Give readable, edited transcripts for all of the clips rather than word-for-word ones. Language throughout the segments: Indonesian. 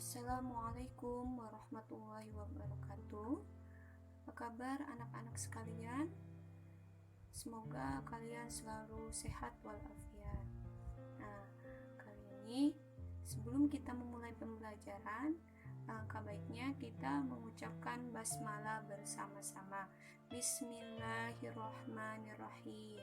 Assalamualaikum warahmatullahi wabarakatuh. Apa kabar anak-anak sekalian? Semoga kalian selalu sehat walafiat. Nah, kali ini sebelum kita memulai pembelajaran, alangkah baiknya kita mengucapkan basmalah bersama-sama. Bismillahirrahmanirrahim.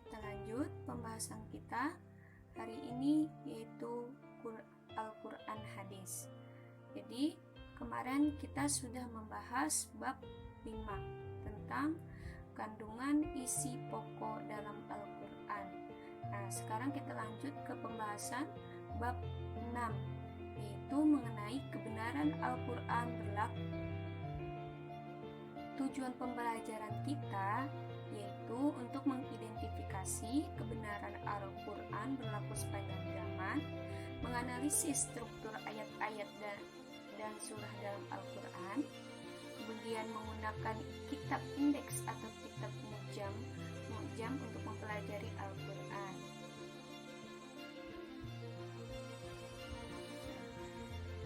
Kita lanjut pembahasan kita hari ini, yaitu Al-Quran Hadis. Jadi kemarin kita sudah membahas bab 5 tentang kandungan isi pokok dalam Al-Quran. Nah, sekarang kita lanjut ke pembahasan bab 6, yaitu mengenai kebenaran Al-Quran berlaku. Tujuan pembelajaran kita yaitu untuk mengidentifikasi kebenaran Al-Quran berlaku sepanjang zaman, menganalisis struktur ayat-ayat dan surah dalam Al-Quran, kemudian menggunakan kitab indeks atau kitab mujam untuk mempelajari Al-Quran.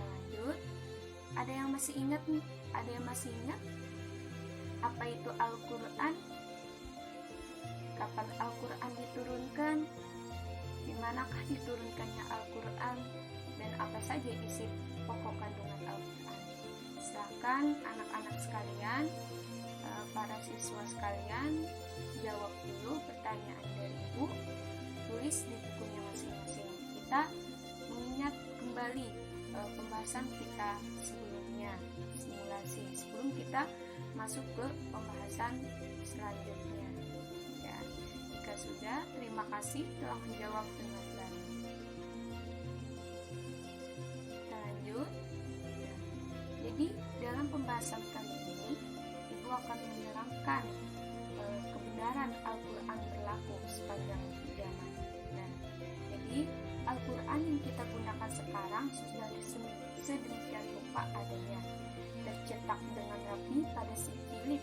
Lanjut, ada yang masih ingat nih? Ada yang masih ingat apa itu Al-Quran? Kapan Al-Quran diturunkan? Di manakah diturunkannya Al-Quran? Dan apa saja isi pokok kandungan Al-Quran? Silakan anak-anak sekalian, para siswa sekalian, jawab dulu pertanyaan dari Ibu. Tulis di bukunya masing-masing. Kita mengingat kembali pembahasan kita sebelumnya, simulasi, sebelum kita masuk ke pembahasan selanjutnya. Ya, jika sudah, terima kasih telah menjawab dengan baik. Kita lanjut. Jadi dalam pembahasan kali ini, Ibu akan menerangkan kebenaran Al-Quran berlaku sepanjang zaman. Nah, jadi Al-Quran yang kita gunakan sekarang sudah sedemikian rupa adanya, tercetak dengan rapi pada si jilid,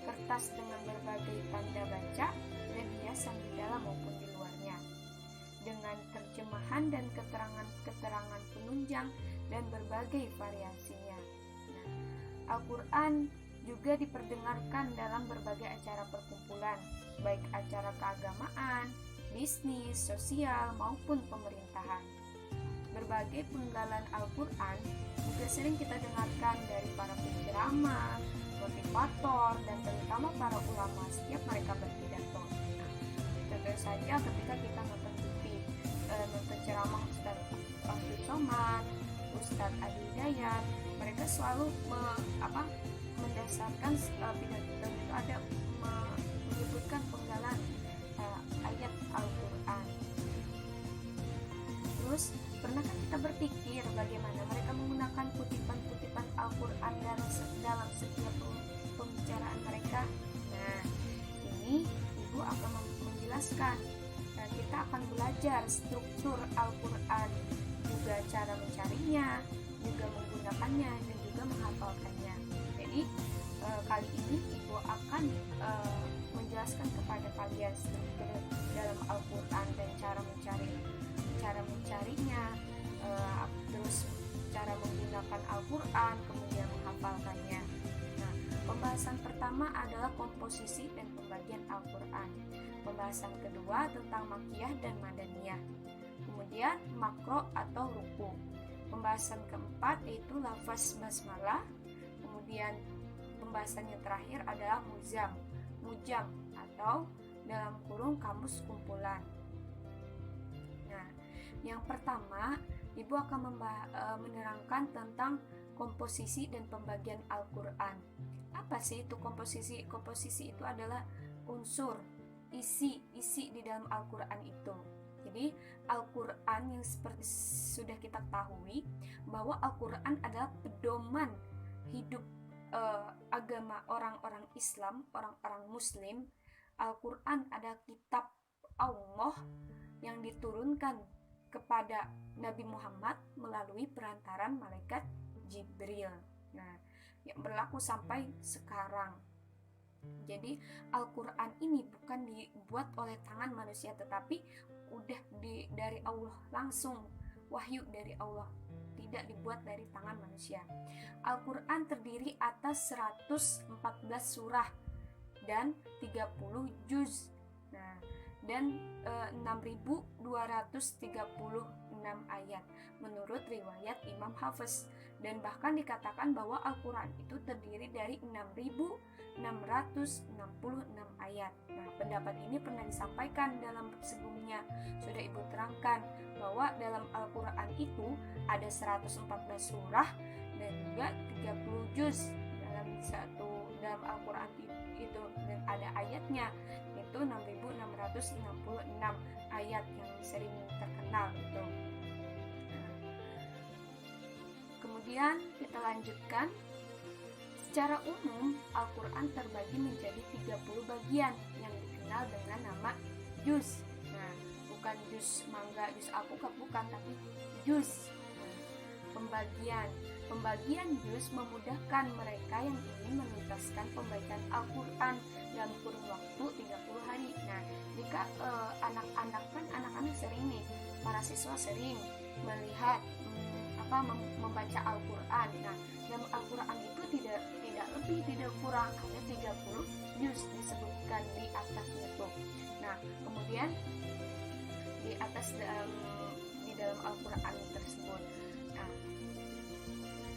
kertas dengan berbagai tanda baca dan hiasan di dalam maupun di luarnya, dengan terjemahan dan keterangan-keterangan penunjang dan berbagai variasinya. Nah, Al-Quran juga diperdengarkan dalam berbagai acara perkumpulan, baik acara keagamaan, bisnis, sosial, maupun pemerintahan. Berbagai penggalan Al-Quran juga sering kita dengarkan dari para penceramah, motivator, dan terutama para ulama setiap mereka berpidato. Tentu saja ketika kita nonton TV, nonton ceramah Ustadz Abdul Somad, Ustadz Adi Hidayat, mereka selalu mendasarkan pidato itu ada menyebutkan penggalan ayat Al-Quran. Terus, pernahkah kita berpikir bagaimana mereka menggunakan kutipan-kutipan Al-Quran dalam setiap pembicaraan mereka? Nah, ini Ibu akan menjelaskan. Kita akan belajar struktur Al-Quran, juga cara mencarinya, juga menggunakannya, dan juga menghafalkannya. Jadi, kali ini Ibu akan menjelaskan kepada kalian struktur dalam Al-Quran dan cara mencarinya, terus cara menggunakan Al-Quran, kemudian menghafalkannya. Nah, pembahasan pertama adalah komposisi dan pembagian Al-Quran. Pembahasan kedua tentang makiyah dan madaniyah. Kemudian makro atau ruku. Pembahasan keempat yaitu lafaz basmalah. Kemudian pembahasan yang terakhir adalah mujam atau dalam kurung kamus kumpulan. Nah, yang pertama, Ibu akan menerangkan tentang komposisi dan pembagian Al-Quran. Apa sih itu komposisi? Komposisi itu adalah unsur, isi di dalam Al-Quran itu. Jadi Al-Quran yang seperti sudah kita ketahui bahwa Al-Quran adalah pedoman hidup agama orang-orang Islam, orang-orang Muslim. Al-Quran adalah kitab Allah yang diturunkan kepada Nabi Muhammad melalui perantaran malaikat Jibril. Nah, yang berlaku sampai sekarang. Jadi Al-Quran ini bukan dibuat oleh tangan manusia, tetapi udah dari Allah langsung wahyu dari Allah, tidak dibuat dari tangan manusia. Al-Quran terdiri atas 114 surah dan 30 juz. Nah, dan 6.236 ayat menurut riwayat Imam Hafiz, dan bahkan dikatakan bahwa Al-Quran itu terdiri dari 6.666 ayat. Nah, pendapat ini pernah disampaikan dalam sebelumnya, sudah Ibu terangkan bahwa dalam Al-Quran itu ada 114 surah dan juga 30 juz dalam Al-Quran itu, dan ada ayatnya itu 6.666 ayat yang sering terkenal itu. Kemudian kita lanjutkan. Secara umum Al-Quran terbagi menjadi 30 bagian yang dikenal dengan nama juz. Nah, bukan juz mangga, juz alpukat, bukan, tapi juz. Nah, pembagian juz memudahkan mereka yang ingin menuntaskan pembacaan Al-Quran dalam kurun waktu 30 hari. Nah, jika anak-anak sering nih, para siswa sering melihat membaca Al-Quran. Nah, dalam Al-Quran itu tidak lebih, tidak kurang, hanya 30 juz disebutkan di atasnya tuh. Nah, kemudian di atas di dalam Al-Quran tersebut. Nah,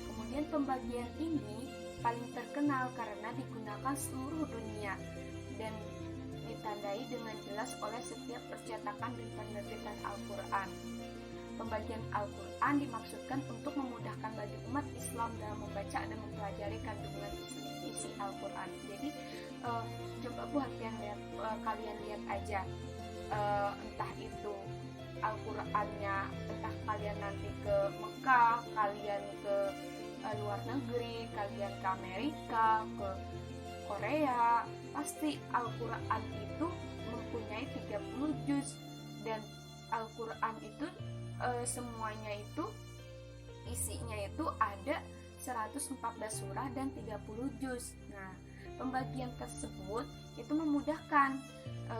kemudian pembagian ini paling terkenal karena digunakan seluruh dunia dan ditandai dengan jelas oleh setiap percetakan dan penerbitan Al-Quran. Pembagian Al-Quran dimaksudkan untuk memudahkan bagi umat Islam dalam membaca dan mempelajari kandungan isi Al-Quran. Jadi coba buat kalian lihat aja, entah itu Al-Qurannya, entah kalian nanti ke Mekah, kalian ke luar negeri, kalian ke Amerika, ke Korea, pasti Al-Quran itu mempunyai 30 juz, dan Al-Quran itu semuanya itu isinya itu ada 114 surah dan 30 juz. Nah, pembagian tersebut itu memudahkan,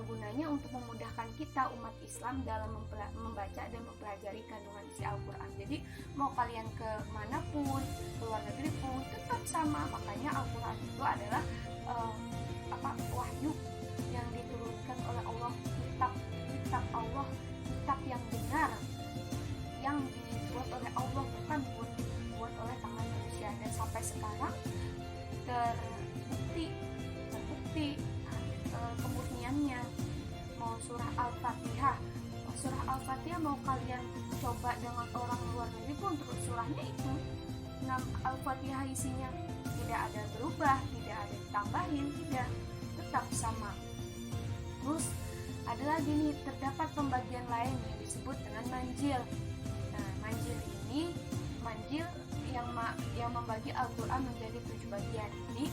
gunanya untuk memudahkan kita umat Islam dalam membaca dan mempelajari kandungan isi Al-Quran. Jadi mau kalian ke manapun, ke luar negeri pun tetap sama. Makanya Al-Quran itu adalah wahyu yang diturunkan oleh Allah, kitab Allah, kitab yang benar, yang dibuat oleh Allah, bukan dibuat oleh tangan manusia. Dan sampai sekarang terbukti kemurniannya. Mau surah Al-Fatihah mau kalian coba dengan orang luar negeri pun, untuk surahnya itu Al-Fatihah isinya tidak ada berubah, tidak ada ditambahin, tidak, tetap sama. Terus ada lagi nih, terdapat pembagian lain yang disebut dengan manjil. Nah, manjil yang membagi Al-Quran menjadi 7 bagian. Jadi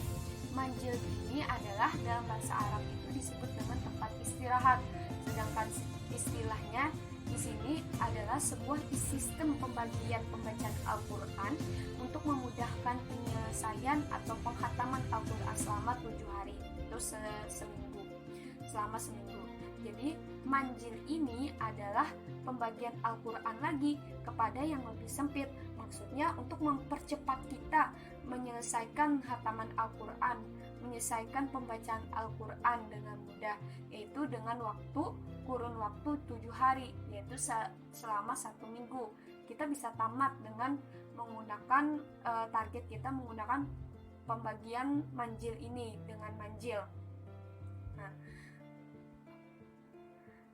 manjil ini adalah dalam bahasa Arab itu disebut dengan tempat istirahat. Sedangkan istilahnya di sini adalah sebuah sistem pembagian pembacaan Al-Quran untuk memudahkan penyelesaian atau penghataman Al-Quran selama 7 hari, itu selama seminggu. Jadi manjil ini adalah pembagian Al-Quran lagi kepada yang lebih sempit. Maksudnya untuk mempercepat kita menyelesaikan hataman Al-Quran, menyelesaikan pembacaan Al-Quran dengan mudah, yaitu dengan kurun waktu 7 hari, yaitu selama 1 minggu. Kita bisa tamat dengan menggunakan target kita menggunakan pembagian manjil ini dengan manjil.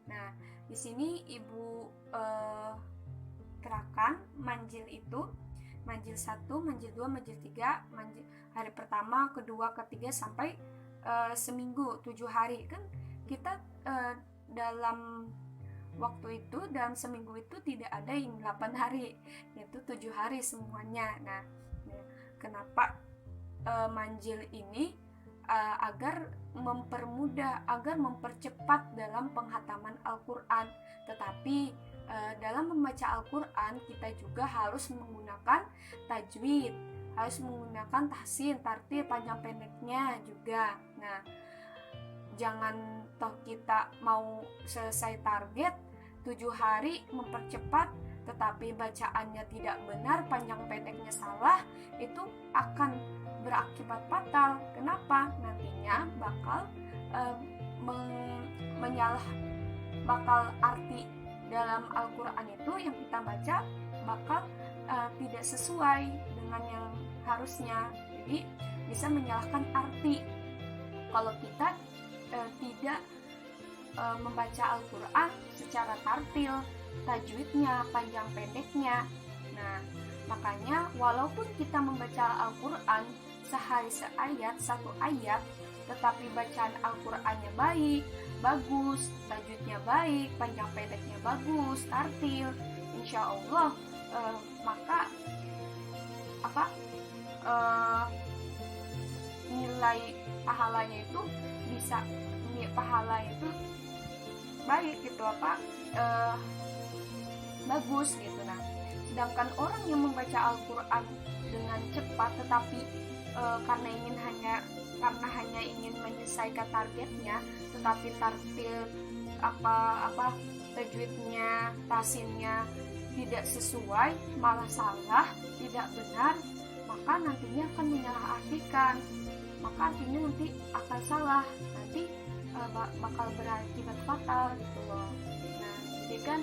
Nah, di sini Ibu terangkan manjil itu, manjil 1, manjil 2, manjil 3, manjil hari pertama, kedua, ketiga sampai seminggu, 7 hari. Kan kita dalam waktu itu, dalam seminggu itu tidak ada yang 8 hari, yaitu 7 hari semuanya. Nah, kenapa manjil ini? Agar mempermudah, agar mempercepat dalam penghataman Al-Quran. Tetapi dalam membaca Al-Quran kita juga harus menggunakan tajwid, harus menggunakan tahsin, tartil, panjang pendeknya juga. Nah, jangan toh kita mau selesai target 7 hari mempercepat, tetapi bacaannya tidak benar, panjang pendeknya salah, itu akan berakibat fatal. Kenapa? Nantinya bakal arti dalam Al-Quran itu yang kita baca bakal tidak sesuai dengan yang harusnya. Jadi bisa menyalahkan arti kalau kita tidak membaca Al-Quran secara tartil, tajwidnya, panjang pendeknya. Nah, makanya walaupun kita membaca Al-Quran sehari satu ayat, tetapi bacaan Al-Qurannya baik, bagus, tajwidnya baik, panjang pendeknya bagus, tartil, insya Allah maka nilai pahalanya itu bisa, pahala itu baik gitu, bagus gitu. Nah, sedangkan orang yang membaca Al-Quran dengan cepat tetapi karena hanya ingin menyelesaikan targetnya, tetapi tartil tajwidnya, tasinnya tidak sesuai, malah salah, tidak benar, maka nantinya akan menyalahartikan, maka artinya nanti akan salah, nanti bakal berakibat fatal gitu loh. Nah, jadi kan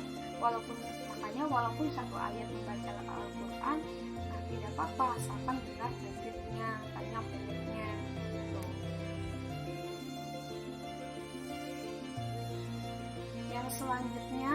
walaupun satu ayat membaca Al-Quran, nah tidak apa-apa asalkan benar tajwidnya, panjang pendeknya gitu. Yang selanjutnya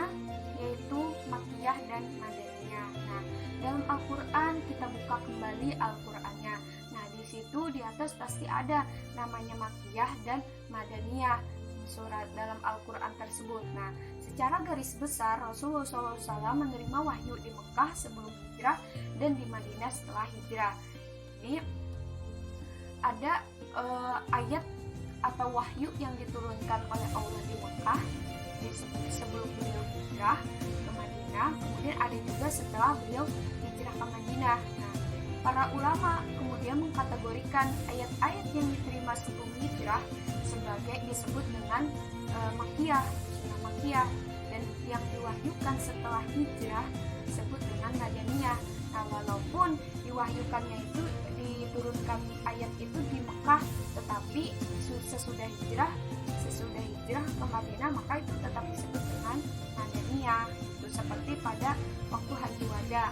yaitu Makkiyah dan Madaniyah. Nah, dalam Al-Quran kita buka kembali Al-Qurannya. Nah, di situ di atas pasti ada namanya Makkiyah dan Madaniyah surat dalam Al-Quran tersebut. Nah, secara garis besar Rasulullah SAW menerima wahyu di Mekah sebelum hijrah dan di Madinah setelah hijrah. Jadi ada ayat atau wahyu yang diturunkan oleh Allah di Mekah sebelum beliau hijrah ke Madinah, kemudian ada juga setelah beliau hijrah ke Madinah. Nah, para ulama kemudian mengkategorikan ayat-ayat yang diterima sebelum hijrah sebagai disebut dengan Makkiyah, surah Makkiyah, dan yang diwahyukan setelah hijrah disebut dengan Madaniyah. Nah, walaupun diwahyukannya itu diturunkan ayat itu di Mekah, tetapi sesudah hijrah ke Madinah maka itu tetap disebut dengan Madaniyah. Itu seperti pada waktu Haji Wada.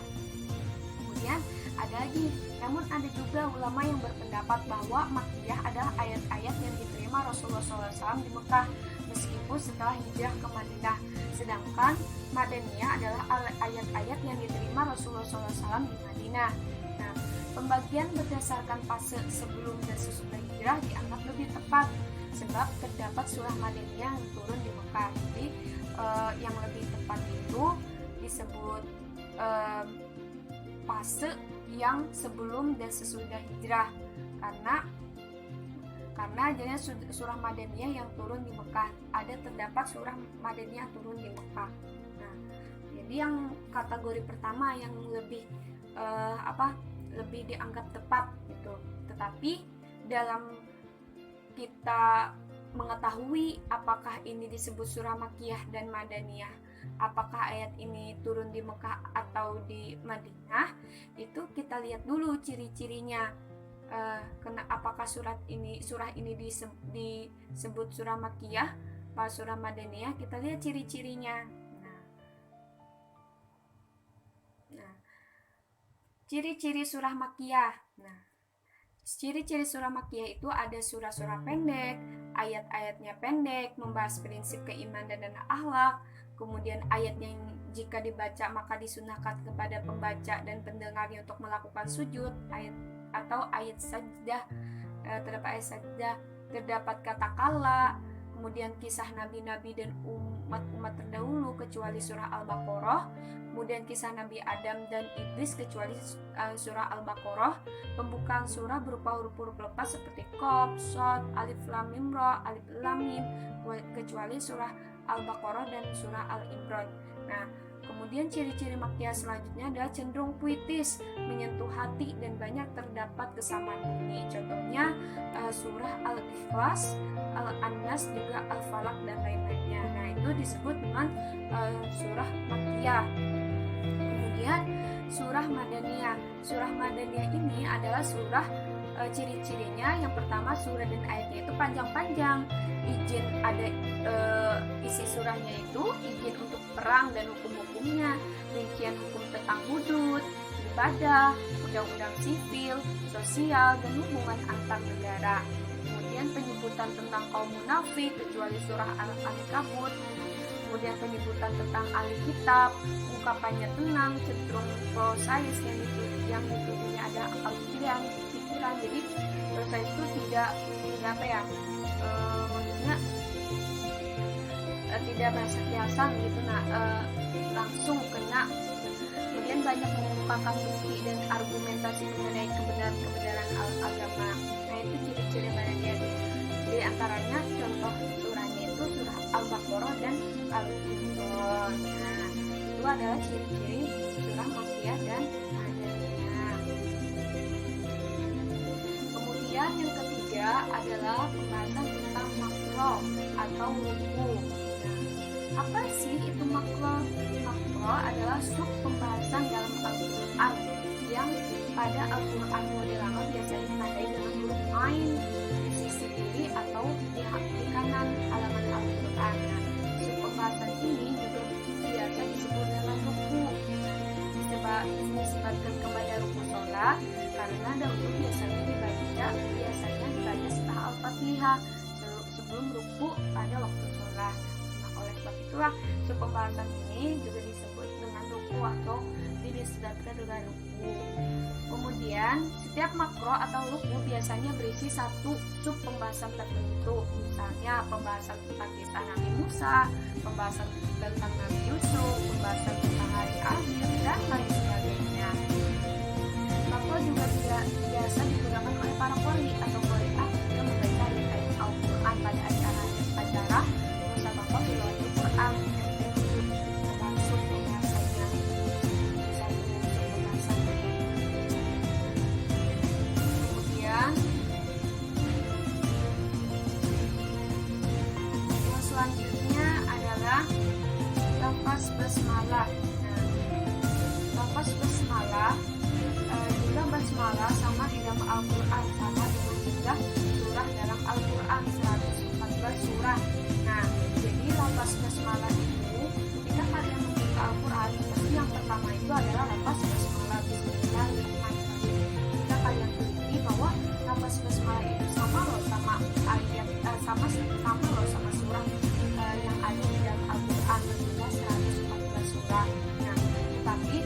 Kemudian ada lagi, namun ada juga ulama yang berpendapat bahwa Makkiyah adalah ayat-ayat yang diterima Rasulullah SAW di Mekah meskipun setelah hijrah ke Madinah. Sedangkan Madaniyah adalah ayat-ayat yang diterima Rasulullah SAW di Madinah. Nah, pembagian berdasarkan fase sebelum dan sesudah hijrah dianggap lebih tepat sebab terdapat surah Madaniyah yang turun di Mekah. Jadi yang lebih tepat itu disebut fase yang sebelum dan sesudah hijrah karena adanya surah Madaniyah yang turun di Mekah, terdapat surah Madaniyah turun di Mekah. Nah, jadi yang kategori pertama yang lebih lebih dianggap tepat gitu. Tetapi dalam kita mengetahui apakah ini disebut surah Makkiyah dan Madaniyah, apakah ayat ini turun di Mekah atau di Madinah, itu kita lihat dulu ciri-cirinya. Apakah surah ini disebut surah Makkiyah atau surah Madaniyah, kita lihat ciri-cirinya. Nah, ciri-ciri surah Makkiyah. Nah, ciri-ciri surah Makkiyah itu ada surah-surah pendek, ayat-ayatnya pendek, membahas prinsip keimanan dan akhlak. Kemudian ayat yang jika dibaca maka disunahkan kepada pembaca dan pendengarnya untuk melakukan sujud, ayat sajdah, terdapat ayat sajdah, terdapat kata kala, kemudian kisah nabi-nabi dan umat-umat terdahulu kecuali surah Al-Baqarah, kemudian kisah Nabi Adam dan Iblis kecuali surah Al-Baqarah, pembukaan surah berupa huruf-huruf lepas seperti Qaf, Shad, Alif Lam Mim Ra, Alif Lam Mim, kecuali surah Al-Baqarah dan surah Al-Imran. Nah, kemudian ciri-ciri Makkiyah selanjutnya adalah cenderung puitis, menyentuh hati dan banyak terdapat kesamaan bunyi. Contohnya surah Al-Ikhlas, Al-Annas, juga Al-Falaq dan lain-lainnya. Nah, itu disebut dengan surah Makkiyah. surah Madaniyah ini adalah surah ciri-cirinya yang pertama surah dan ayatnya itu panjang-panjang. Izin ada isi surahnya itu izin untuk perang dan hukum-hukumnya, rincian hukum tentang hudud, ibadah, undang-undang sipil, sosial, dan hubungan antar negara. Kemudian penyebutan tentang kaum munafik kecuali surah Al-Ankabut. Kemudian penyebutan tentang ahli kitab, ungkapannya tenang, cenderung prosais yang ditujunya ada akal pikiran. Jadi prosais itu tidak apa ya, maksudnya tidak bahasa kiasan gitu, langsung kena. Kemudian banyak mengungkapkan bukti dan argumentasi mengenai kebenaran agama. Nah, itu ciri-ciri Madaniyah. Di antaranya contoh surahnya itu surah Al-Baqarah dan Al-Imran. Nah, itu adalah ciri-ciri surah Makkiyah dan Madaniyah. Kemudian yang ketiga adalah pembahasan tentang makro atau ruku. Nah, apa sih itu makro? Makro adalah sub pembahasan dalam Al-Quran yang pada Al-Quran model lama biasanya ditandai dengan huruf ain di sisi kiri atau di kanan halaman Al-Quran. Nah, sub pembahasan ini juga biasa disebut dengan ruku. Disebutkan kepada ruku sholat karena dahulu biasanya dibaca setelah Al-Fatihah sebelum ruku pada waktu sholat. Nah, oleh sebab itulah sub pembahasan ini juga disebut dengan ruku atau dinisbatkan dengan ruku. Kemudian setiap makro atau ruku biasanya berisi satu sub pembahasan tertentu. Misalnya pembahasan tentang kisah Nabi Musa, pembahasan tentang Nabi Yusuf, pembahasan tentang hari akhir, dan lain sebagainya. Makro juga biasa digunakan oleh para qori atau qori'ah yang membaca ayat Al-Quran pada acara musabaqah tilawatil Quran. Termasuk pembahasannya satu pembahasan. Kemudian yang selanjutnya adalah lafaz basmalah. Lafaz basmalah jumlah basmalah sama di dalam Al-Quran sama dengan jumlah surah dalam Al-Quran 114 surah. Nah, jadi lafaz basmalah itu ketika kalian membuka Al-Quran pasti yang pertama itu adalah lafaz basmalah Bismillahirrahmanirrahim. Jika kalian teliti bahwa lafaz basmalah itu sama loh sama ayat sama surah yang ada di dalam Al-Quran berjumlah 114 surah. Nah, tetapi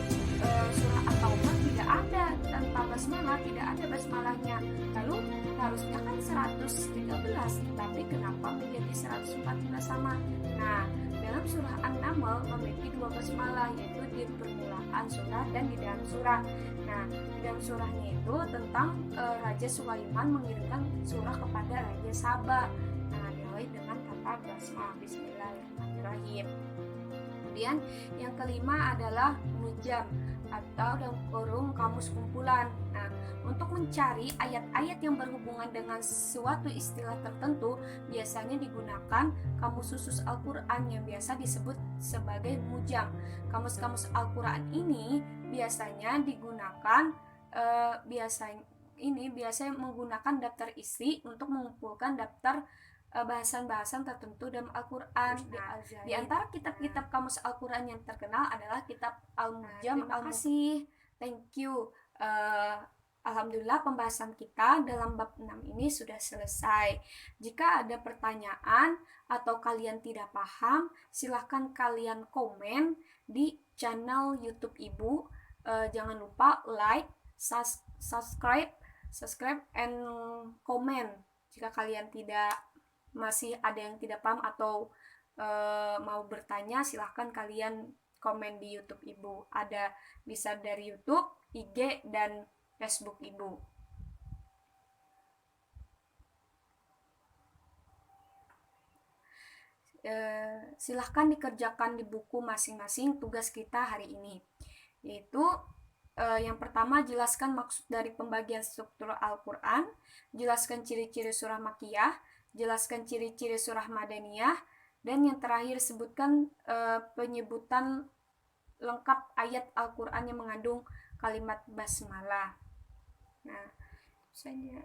surah At-Taubah tidak ada tanpa basmalah, tidak ada basmalahnya. Lalu harusnya kan 113, tapi kenapa menjadi 114 sama? Nah, dalam surah An-Naml memiliki dua basmalah, yaitu di permulaan surah dan di dalam surah. Nah, di dalam surahnya itu tentang Raja Sulaiman mengirimkan surah kepada Raja Saba. Nah, dimulai dengan kata basmalah Bismillahirrahmanirrahim. Kemudian yang kelima adalah mujam atau dalam kurung kamus kumpulan. Nah, untuk mencari ayat-ayat yang berhubungan dengan suatu istilah tertentu biasanya digunakan kamus khusus Al-Quran yang biasa disebut sebagai mujam. Kamus-kamus Al-Quran ini biasanya digunakan biasanya menggunakan daftar isi untuk mengumpulkan daftar bahasan-bahasan tertentu dalam Al-Quran. Di antara kitab-kitab kamus Al-Quran yang terkenal adalah kitab Al-Mujam. Al-Makasih. Thank you. Alhamdulillah pembahasan kita dalam bab 6 ini sudah selesai. Jika ada pertanyaan atau kalian tidak paham, silahkan kalian komen di channel YouTube Ibu. Jangan lupa like, subscribe and comment. Jika kalian masih ada yang tidak paham atau mau bertanya, silahkan kalian komen di YouTube Ibu. Bisa dari YouTube, IG, dan Facebook Ibu. Silahkan dikerjakan di buku masing-masing tugas kita hari ini, yaitu yang pertama, jelaskan maksud dari pembagian struktur Al-Quran, jelaskan ciri-ciri surah Makkiyah, jelaskan ciri-ciri surah Madaniyah, dan yang terakhir sebutkan penyebutan lengkap ayat Al-Quran yang mengandung kalimat basmalah. Nah, itu saja.